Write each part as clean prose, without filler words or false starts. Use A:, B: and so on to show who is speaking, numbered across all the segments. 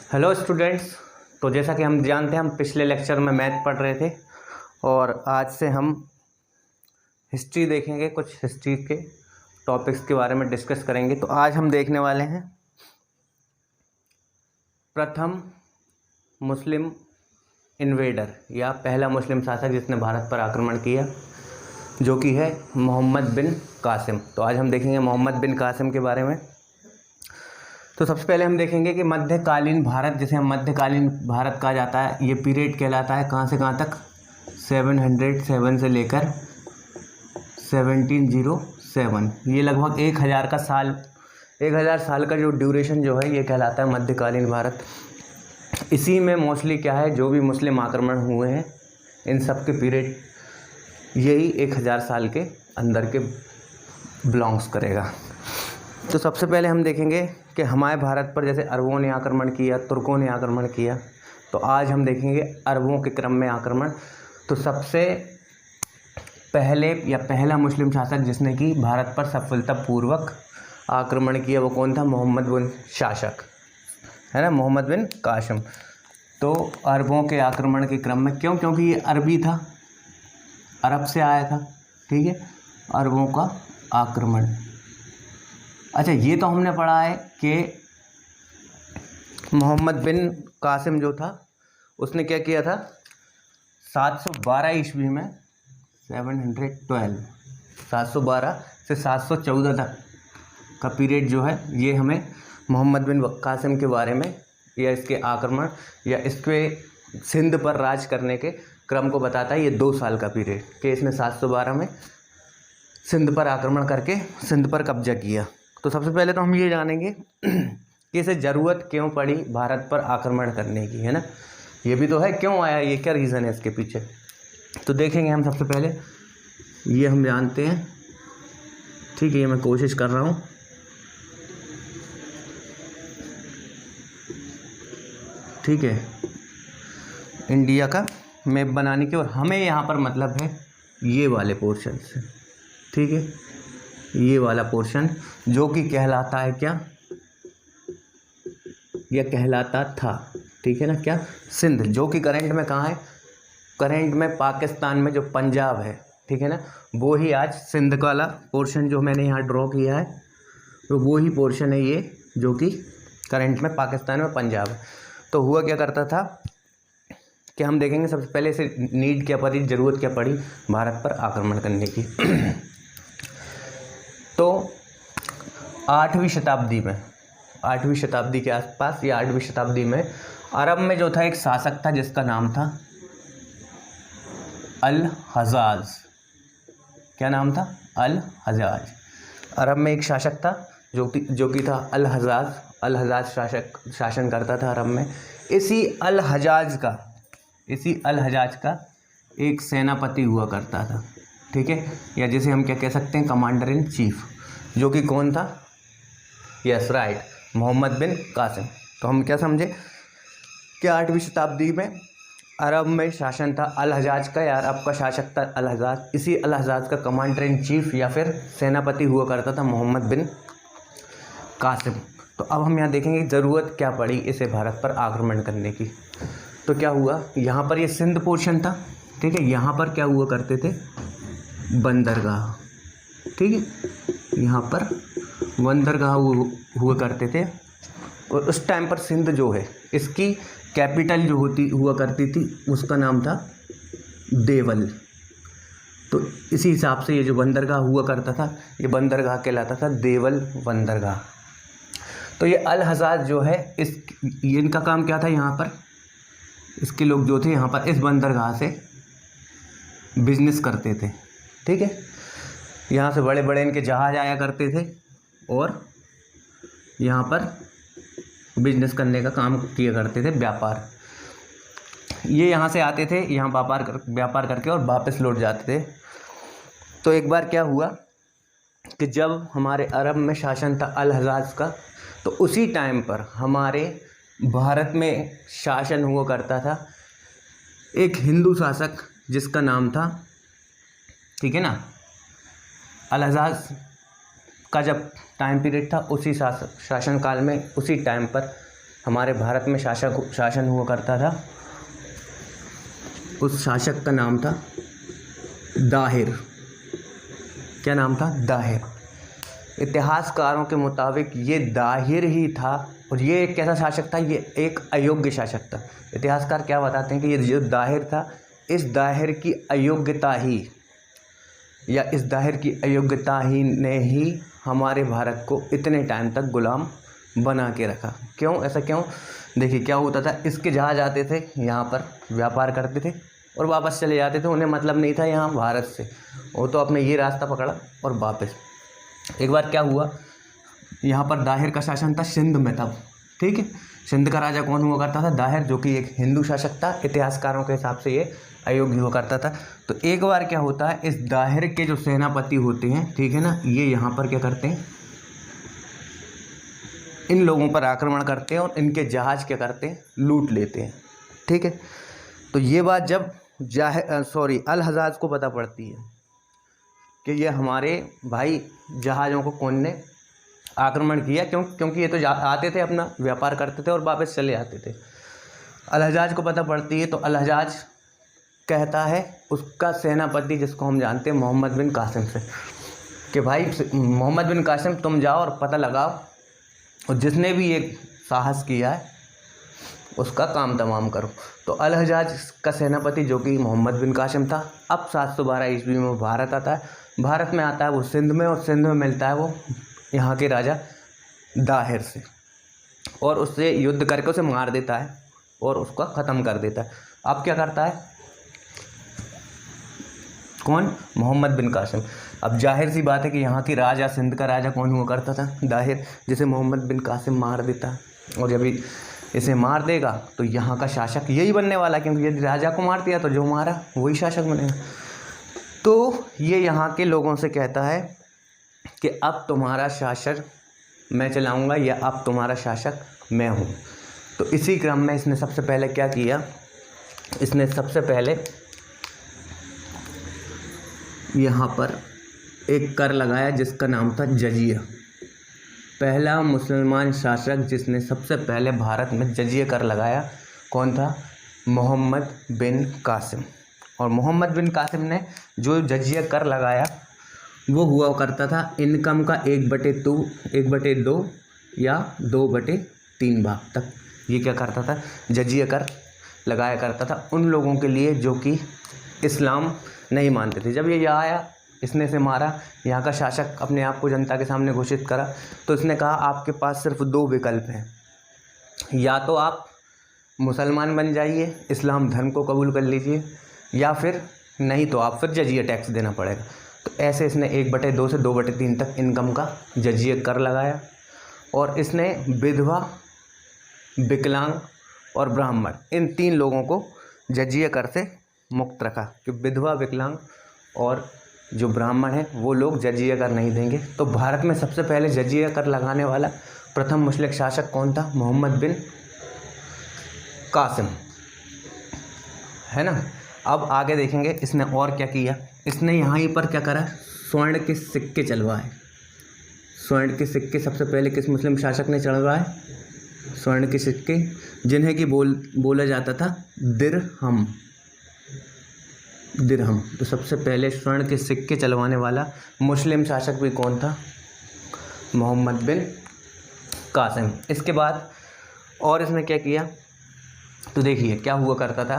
A: Hello students. तो जैसा कि हम जानते हैं, हम पिछले लेक्चर में मैथ पढ़ रहे थे और आज से हम हिस्ट्री देखेंगे। कुछ हिस्ट्री के टॉपिक्स के बारे में डिस्कस करेंगे। तो आज हम देखने वाले हैं प्रथम मुस्लिम इन्वेडर या पहला मुस्लिम शासक जिसने भारत पर आक्रमण किया, जो कि है मोहम्मद बिन कासिम। तो आज हम देखेंगे मोहम्मद बिन कासिम के बारे में। तो सबसे पहले हम देखेंगे कि मध्यकालीन भारत, जिसे हम मध्यकालीन भारत कहा जाता है, ये पीरियड कहलाता है कहाँ से कहाँ तक, 707 से लेकर 1707। ये लगभग 1000 का साल, 1000 साल का जो ड्यूरेशन जो है ये कहलाता है मध्यकालीन भारत। इसी में मोस्टली क्या है, जो भी मुस्लिम आक्रमण हुए हैं इन सब के पीरियड यही 1000 साल के अंदर के बिलोंग्स करेगा। तो सबसे पहले हम देखेंगे कि हमारे भारत पर जैसे अरबों ने आक्रमण किया, तुर्कों ने आक्रमण किया, तो आज हम देखेंगे अरबों के क्रम में आक्रमण। तो सबसे पहले या पहला मुस्लिम शासक जिसने कि भारत पर सफलतापूर्वक आक्रमण किया वो कौन था, मोहम्मद बिन शासक, है ना, मोहम्मद बिन कासिम। तो अरबों के आक्रमण के क्रम में, क्योंकि ये अरबी था, अरब से आया था, ठीक है, अरबों का आक्रमण। अच्छा, ये तो हमने पढ़ा है कि मोहम्मद बिन कासिम जो था उसने क्या किया था, 712 ईस्वी में 712 से 714 तक का पीरियड जो है ये हमें मोहम्मद बिन कासिम के बारे में या इसके आक्रमण या इसके सिंध पर राज करने के क्रम को बताता है। ये 2 साल का पीरियड कि इसने 712 में सिंध पर आक्रमण करके सिंध पर कब्जा किया। तो सबसे पहले तो हम ये जानेंगे कि इसे ज़रूरत क्यों पड़ी भारत पर आक्रमण करने की, है ना, ये भी तो है, क्यों आया, ये क्या रीज़न है इसके पीछे। तो देखेंगे हम सबसे पहले, ये हम जानते हैं, ठीक है, ये मैं कोशिश कर रहा हूँ। ठीक है, इंडिया का मैप बनाने की, और हमें यहाँ पर मतलब है ये वाले पोर्शन से, ठीक है, ये वाला पोर्शन जो कि कहलाता है क्या, यह कहलाता था, ठीक है ना, क्या, सिंध, जो कि करंट में कहाँ है, करंट में पाकिस्तान में जो पंजाब है, ठीक है ना, वो ही आज सिंध का वाला पोर्शन जो मैंने यहाँ ड्रॉ किया है, तो वो ही पोर्शन है ये जो कि करंट में पाकिस्तान में पंजाब है। तो हुआ क्या करता था कि हम देखेंगे सबसे पहले इसे नीड क्या पड़ी, ज़रूरत क्या पड़ी भारत पर आक्रमण करने की। तो 8वीं शताब्दी में, 8वीं शताब्दी के आसपास या 8वीं शताब्दी में अरब में जो था एक शासक था जिसका नाम था अल हजाज। क्या नाम था, अल हजाज। अरब में एक शासक था जो कि था अल हजाज। अल हजाज शासन करता था अरब में। इसी अल हजाज का एक सेनापति हुआ करता था, ठीक है, या जिसे हम क्या कह सकते हैं, कमांडर इन चीफ, जो कि कौन था, यस राइट, मोहम्मद बिन कासिम। तो हम क्या समझे कि 8वीं शताब्दी में अरब में शासन था अल हजाज का, या अरब का शासक था अल हजाज। इसी अल हजाज का कमांडर इन चीफ या फिर सेनापति हुआ करता था मोहम्मद बिन कासिम। तो अब हम यहाँ देखेंगे ज़रूरत क्या पड़ी इसे भारत पर आक्रमण करने की। तो क्या हुआ, यहाँ पर ये सिंध पोर्शन था, ठीक है, यहाँ पर क्या हुआ करते थे, बंदरगाह, ठीक है, यहाँ पर बंदरगाह हुआ करते थे। और उस टाइम पर सिंध जो है इसकी कैपिटल जो हुआ करती थी उसका नाम था देवल। तो इसी हिसाब से ये जो बंदरगाह हुआ करता था ये बंदरगाह कहलाता था देवल बंदरगाह। तो ये अल हजाज जो है ये इनका काम क्या था, यहाँ पर इसके लोग जो थे यहाँ पर इस बंदरगाह से बिजनेस करते थे, ठीक है, यहाँ से बड़े बड़े इनके जहाज आया करते थे और यहाँ पर बिजनेस करने का काम किया करते थे, व्यापार। ये यहाँ से आते थे, यहाँ व्यापार करके और वापस लौट जाते थे। तो एक बार क्या हुआ कि जब हमारे अरब में शासन था अल हजाज का, तो उसी टाइम पर हमारे भारत में शासन हुआ करता था एक हिंदू शासक जिसका नाम था, ठीक है ना, अल हजाज का जब टाइम पीरियड था उसी शासन काल में, उसी टाइम पर हमारे भारत में शासन हुआ करता था, उस शासक का नाम था दाहिर। क्या नाम था? दाहिर। इतिहासकारों के मुताबिक ये दाहिर ही था, और ये एक कैसा शासक था? ये एक अयोग्य शासक था। इतिहासकार क्या बताते हैं कि ये जो दाहिर था, इस दाहिर की अयोग्यता ही ने ही हमारे भारत को इतने टाइम तक गुलाम बना के रखा। क्यों? ऐसा क्यों? देखिए क्या होता था, इसके जहाज आते थे, यहाँ पर व्यापार करते थे और वापस चले जाते थे। उन्हें मतलब नहीं था यहाँ भारत से, वो तो अपने ये रास्ता पकड़ा और वापस। एक बार क्या हुआ, यहाँ पर दाहिर का शासन था सिंध में तब, ठीक है। सिंध का राजा कौन हुआ करता था? दाहिर, जो कि एक हिंदू शासक था। इतिहासकारों के हिसाब से ये अयोग्य हुआ करता था। तो एक बार क्या होता है, इस दाहिर के जो सेनापति होते हैं, ठीक है ना, ये यहाँ पर क्या करते हैं, इन लोगों पर आक्रमण करते हैं और इनके जहाज क्या करते हैं, लूट लेते हैं, ठीक है। तो ये बात जब अल हज्जाज को पता पड़ती है कि ये हमारे भाई जहाज़ों को कौन ने आक्रमण किया, क्योंकि ये तो आते थे, अपना व्यापार करते थे और वापस चले आते थे। अल हज्जाज को पता पड़ती है, तो अल हज्जाज कहता है उसका सेनापति, जिसको हम जानते हैं मोहम्मद बिन कासिम से, कि भाई मोहम्मद बिन कासिम तुम जाओ और पता लगाओ, और जिसने भी ये साहस किया है उसका काम तमाम करो। तो अल हज्जाज का सेनापति, जो कि मोहम्मद बिन कासिम था, अब 712 ईस्वी में भारत आता है। भारत में आता है वो सिंध में, और सिंध में मिलता है वो यहाँ के राजा दाहिर से, और उससे युद्ध करके उसे मार देता है और उसका ख़त्म कर देता है। अब क्या करता है कौन? मोहम्मद बिन कासिम। अब जाहिर सी बात है कि यहाँ की राजा, सिंध का राजा कौन हुआ करता था? दाहिर, जिसे मोहम्मद बिन कासिम मार देता है। और जब इसे मार देगा तो यहाँ का शासक यही बनने वाला, क्योंकि यदि राजा को मार दिया तो जो मारा वही शासक बनेगा। तो ये यहाँ के लोगों से कहता है कि अब तुम्हारा शासक मैं चलाऊँगा, या अब तुम्हारा शासक मैं हूँ। तो इसी क्रम में इसने सबसे पहले क्या किया, इसने सबसे पहले यहाँ पर एक कर लगाया जिसका नाम था जजिया। पहला मुसलमान शासक जिसने सबसे पहले भारत में जजिया कर लगाया कौन था? मोहम्मद बिन कासिम। और मोहम्मद बिन कासिम ने जो जजिया कर लगाया वो हुआ करता था इनकम का 1/2 या 2/3 भाग तक। ये क्या करता था? जजिया कर लगाया करता था उन लोगों के लिए जो कि इस्लाम नहीं मानते थे। जब ये यहाँ आया, इसने इसे मारा, यहाँ का शासक अपने आप को जनता के सामने घोषित करा, तो इसने कहा आपके पास सिर्फ 2 विकल्प हैं, या तो आप मुसलमान बन जाइए, इस्लाम धर्म को कबूल कर लीजिए, या फिर नहीं तो आप फिर जजिया टैक्स देना पड़ेगा। तो ऐसे इसने 1/2 से 2/3 तक इनकम का जजिया कर लगाया। और इसने विधवा, विकलांग और ब्राह्मण, इन 3 लोगों को जजिया कर से मुक्त रखा कि विधवा, विकलांग और जो ब्राह्मण हैं वो लोग जजिया कर नहीं देंगे। तो भारत में सबसे पहले जजिया कर लगाने वाला प्रथम मुस्लिम शासक कौन था? मोहम्मद बिन कासिम, है ना। अब आगे देखेंगे इसने और क्या किया। इसने यहाँ ही पर क्या करा? स्वर्ण के सिक्के चलवाए। स्वर्ण के सिक्के सबसे पहले किस मुस्लिम शासक ने चढ़वाए? स्वर्ण के सिक्के, जिन्हें कि बोला जाता था दिरहम। तो सबसे पहले स्वर्ण के सिक्के चलवाने वाला मुस्लिम शासक भी कौन था? मोहम्मद बिन कासिम। इसके बाद और इसने क्या किया? तो देखिए क्या हुआ करता था,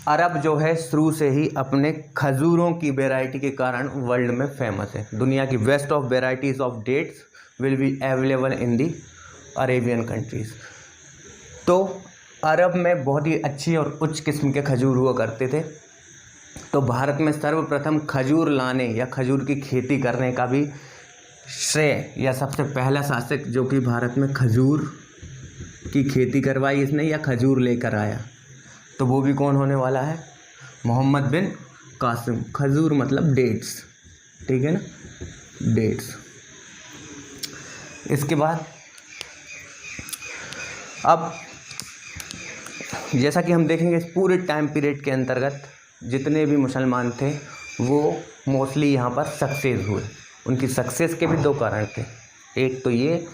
A: अरब जो है शुरू से ही अपने खजूरों की वैरायटी के कारण वर्ल्ड में फेमस है। दुनिया की best of varieties of dates will be available in the Arabian countries. तो अरब में बहुत ही अच्छी और उच्च किस्म के खजूर हुआ करते थे। तो भारत में सर्वप्रथम खजूर लाने या खजूर की खेती करने का भी श्रेय, या सबसे पहला शासक जो कि भारत में खजूर की खेती करवाई इसने या खजूर लेकर आया, तो वो भी कौन होने वाला है? मोहम्मद बिन कासिम। खजूर मतलब डेट्स, ठीक है ना, डेट्स। इसके बाद अब जैसा कि हम देखेंगे इस पूरे टाइम पीरियड के अंतर्गत जितने भी मुसलमान थे वो मोस्टली यहाँ पर सक्सेस हुए। उनकी सक्सेस के भी 2 कारण थे। एक तो ये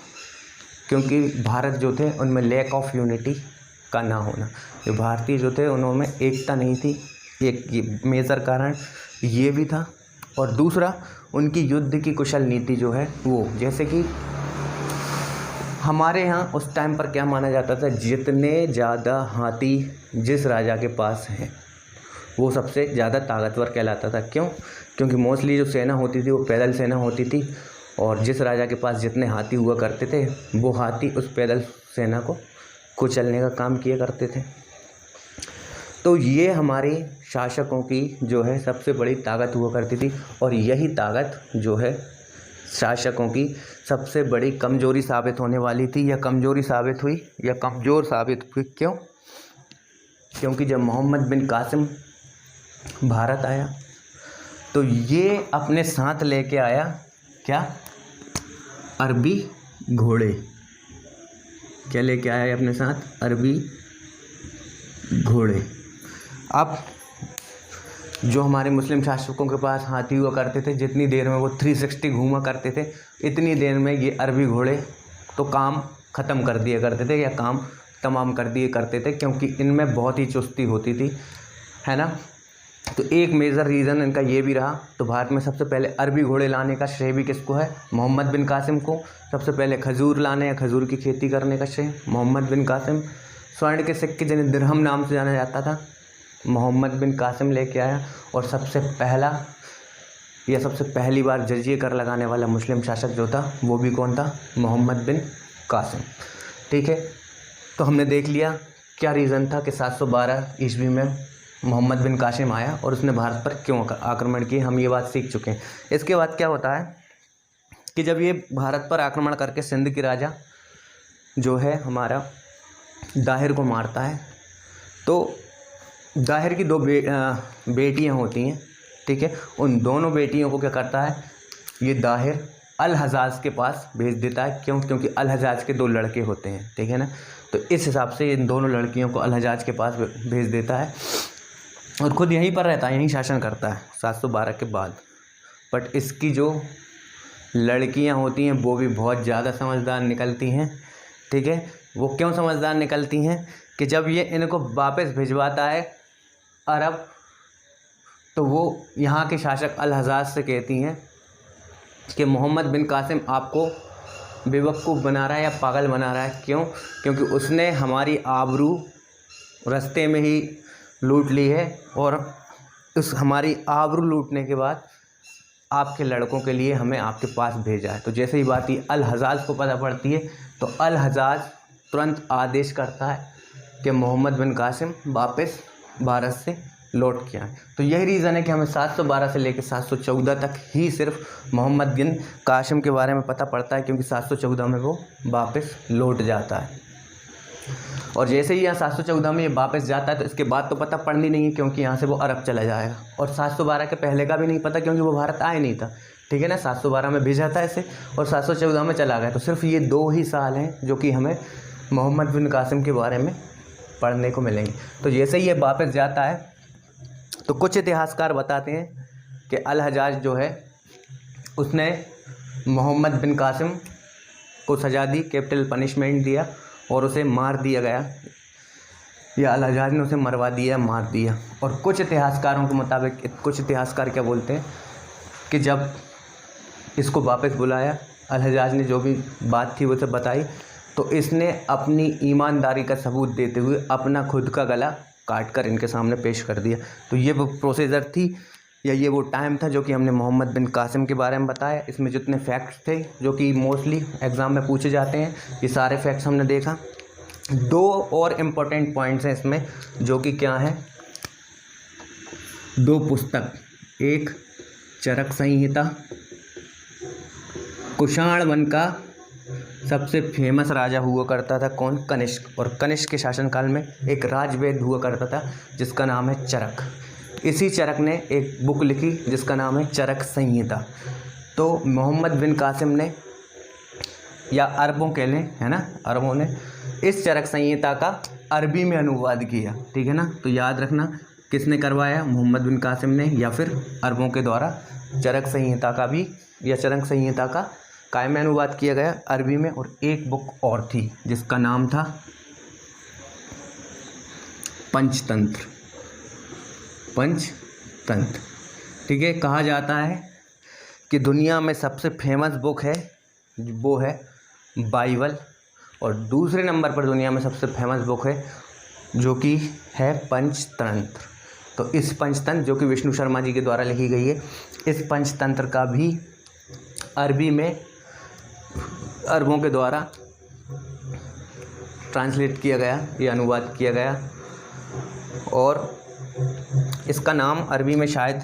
A: क्योंकि भारत जो थे उनमें लैक ऑफ यूनिटी का ना होना, जो भारतीय जो थे उनमें एकता नहीं थी, एक ये मेजर कारण ये भी था। और दूसरा उनकी युद्ध की कुशल नीति जो है वो, जैसे कि हमारे यहाँ उस टाइम पर क्या माना जाता था, जितने ज़्यादा हाथी जिस राजा के पास हैं वो सबसे ज़्यादा ताकतवर कहलाता था। क्यों? क्योंकि मोस्टली जो सेना होती थी वो पैदल सेना होती थी, और जिस राजा के पास जितने हाथी हुआ करते थे वो हाथी उस पैदल सेना को कुचलने का काम किया करते थे। तो ये हमारे शासकों की जो है सबसे बड़ी ताकत हुआ करती थी, और यही ताकत जो है शासकों की सबसे बड़ी कमज़ोरी साबित होने वाली थी, या कमज़ोरी साबित हुई या कमज़ोर साबित हुई। क्यों? क्योंकि जब मोहम्मद बिन कासिम भारत आया तो ये अपने साथ लेके आया क्या? अरबी घोड़े। क्या लेके आया अपने साथ? अरबी घोड़े। अब जो हमारे मुस्लिम शासकों के पास हाथी हुआ करते थे, जितनी देर में वो 360 घूमा करते थे, इतनी देर में ये अरबी घोड़े तो काम ख़त्म कर दिया करते थे, या काम तमाम कर दिए करते थे, क्योंकि इनमें बहुत ही चुस्ती होती थी, है ना। तो एक मेजर रीज़न इनका ये भी रहा। तो भारत में सबसे पहले अरबी घोड़े लाने का श्रेय भी किसको है? मोहम्मद बिन कासिम को। सबसे पहले खजूर लाने या खजूर की खेती करने का श्रेय मोहम्मद बिन कासिम। स्वर्ण के सिक्के जिन्हें दिरहम नाम से जाना जाता था, मोहम्मद बिन कासिम लेके आया। और सबसे पहली बार जजिए कर लगाने वाला मुस्लिम शासक जो था वो भी कौन था? मोहम्मद बिन कासिम। ठीक है, तो हमने देख लिया क्या रीज़न था कि 712 ईस्वी में मोहम्मद बिन कासिम आया और उसने भारत पर क्यों आक्रमण किए, हम ये बात सीख चुके हैं। इसके बाद क्या होता है कि जब ये भारत पर आक्रमण करके सिंध की राजा जो है हमारा दाहिर को मारता है, तो दाहिर की दो बेटियां होती हैं, ठीक है। उन दोनों बेटियों को क्या करता है ये दाहिर? अल हजाज के पास भेज देता है। क्यों? क्योंकि अल हजाज के 2 लड़के होते हैं, ठीक है ना। तो इस हिसाब से इन दोनों लड़कियों को अल हजाज के पास भेज देता है, और ख़ुद यहीं पर रहता है, यहीं शासन करता है 712 के बाद। बट इसकी जो लड़कियां होती हैं वो भी बहुत ज़्यादा समझदार निकलती हैं, ठीक है। वो क्यों समझदार निकलती हैं कि जब ये इनको वापस भिजवाता है अरब, तो वो यहाँ के शासक अल हजाज से कहती हैं कि मोहम्मद बिन कासिम आपको बेवकूफ़ बना रहा है या पागल बना रहा है। क्यों? क्योंकि उसने हमारी आबरू रास्ते में ही लूट ली है, और उस हमारी आबरू लूटने के बाद आपके लड़कों के लिए हमें आपके पास भेजा है। तो जैसे ही बात ये अल हजाज को पता पड़ती है, तो अल हजाज तुरंत आदेश करता है कि मोहम्मद बिन कासिम वापस भारत से लौट के आए। तो यही रीज़न है कि हमें 712 से लेकर 714 तक ही सिर्फ मोहम्मद बिन कासिम के बारे में पता पड़ता है, क्योंकि 714 में वो वापस लौट जाता है। और जैसे ही यहाँ 714 में ये वापस जाता है, तो इसके बाद तो पता पड़नी नहीं है, क्योंकि यहाँ से वो अरब चला जाएगा। और 712 के पहले का भी नहीं पता, क्योंकि वो भारत आए नहीं था, ठीक है ना। 712 में भेजा था इसे, और 714 में चला गया। तो सिर्फ ये 2 ही साल हैं जो कि हमें मोहम्मद बिन कासिम के बारे में पढ़ने को मिलेंगे। तो जैसे ही ये वापस जाता है, तो कुछ इतिहासकार बताते हैं कि अल हजाज जो है उसने मोहम्मद बिन कासिम को सज़ा दी, कैपिटल पनिशमेंट दिया, और उसे मार दिया गया, या अल हजाज ने उसे मरवा दिया, मार दिया। और कुछ इतिहासकारों के मुताबिक, कुछ इतिहासकार क्या बोलते हैं कि जब इसको वापस बुलाया, अल हजाज ने जो भी बात थी वो सब बताई, तो इसने अपनी ईमानदारी का सबूत देते हुए अपना खुद का गला काट कर इनके सामने पेश कर दिया। तो ये वो प्रोसीजर थी, या ये वो टाइम था जो कि हमने मोहम्मद बिन कासिम के बारे में बताया। इसमें जितने फैक्ट्स थे जो कि मोस्टली एग्ज़ाम में पूछे जाते हैं, ये सारे फैक्ट्स हमने देखा। 2 और इम्पोर्टेंट पॉइंट्स हैं इसमें, जो कि क्या है, 2 पुस्तक, एक चरक संहिता, कुषाण वंश का सबसे फेमस राजा हुआ करता था कौन? कनिष्क। और कनिष्क के शासनकाल में एक राजवैद्य हुआ करता था जिसका नाम है चरक। इसी चरक ने एक बुक लिखी जिसका नाम है चरक संहिता। तो मोहम्मद बिन कासिम ने, या अरबों कह लें, है ना, अरबों ने इस चरक संहिता का अरबी में अनुवाद किया, ठीक है ना। तो याद रखना किसने करवाया? मोहम्मद बिन कासिम ने, या फिर अरबों के द्वारा चरक संहिता का भी, या चरक संहिता का काय में अनुवाद किया गया, अरबी में। और एक बुक और थी जिसका नाम था पंचतंत्र। पंचतंत्र, ठीक है। कहा जाता है कि दुनिया में सबसे फेमस बुक है वो है बाइबल, और दूसरे नंबर पर दुनिया में सबसे फेमस बुक है जो कि है पंचतंत्र। तो इस पंचतंत्र, जो कि विष्णु शर्मा जी के द्वारा लिखी गई है, इस पंचतंत्र का भी अरबी में अरबों के द्वारा ट्रांसलेट किया गया, ये अनुवाद किया गया। और इसका नाम अरबी में शायद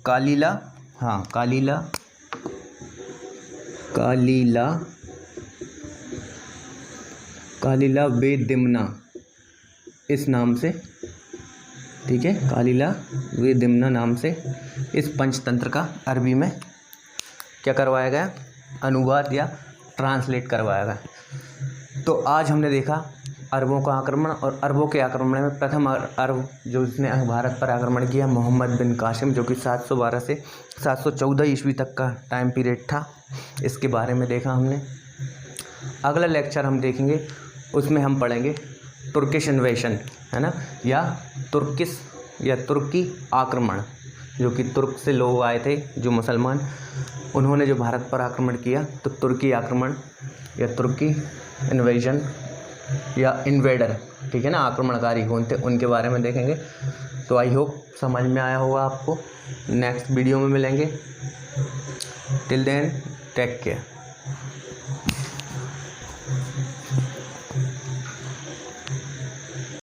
A: कालीला, हाँ कालीला वे दिमना इस नाम से, ठीक है, कालीला वे दिमना नाम से इस पंचतंत्र का अरबी में क्या करवाया गया, अनुवाद या ट्रांसलेट करवाया गया। तो आज हमने देखा अरबों का आक्रमण, और अरबों के आक्रमण में प्रथम अरब जो जिसने भारत पर आक्रमण किया, मोहम्मद बिन कासिम, जो कि 712 से 714 ईस्वी तक का टाइम पीरियड था। इसके बारे में देखा हमने। अगला लेक्चर हम देखेंगे, उसमें हम पढ़ेंगे तुर्किश इन्वेशन, है ना, या तुर्की आक्रमण, जो कि तुर्क से लोग आए थे, जो मुसलमान, उन्होंने जो भारत पर आक्रमण किया। तो तुर्की आक्रमण या तुर्की इन्वेजन या इन्वेडर, ठीक है ना, आक्रमणकारी कौन थे, उनके बारे में देखेंगे। तो आई होप समझ में आया होगा आपको। नेक्स्ट वीडियो में मिलेंगे। Till then take care.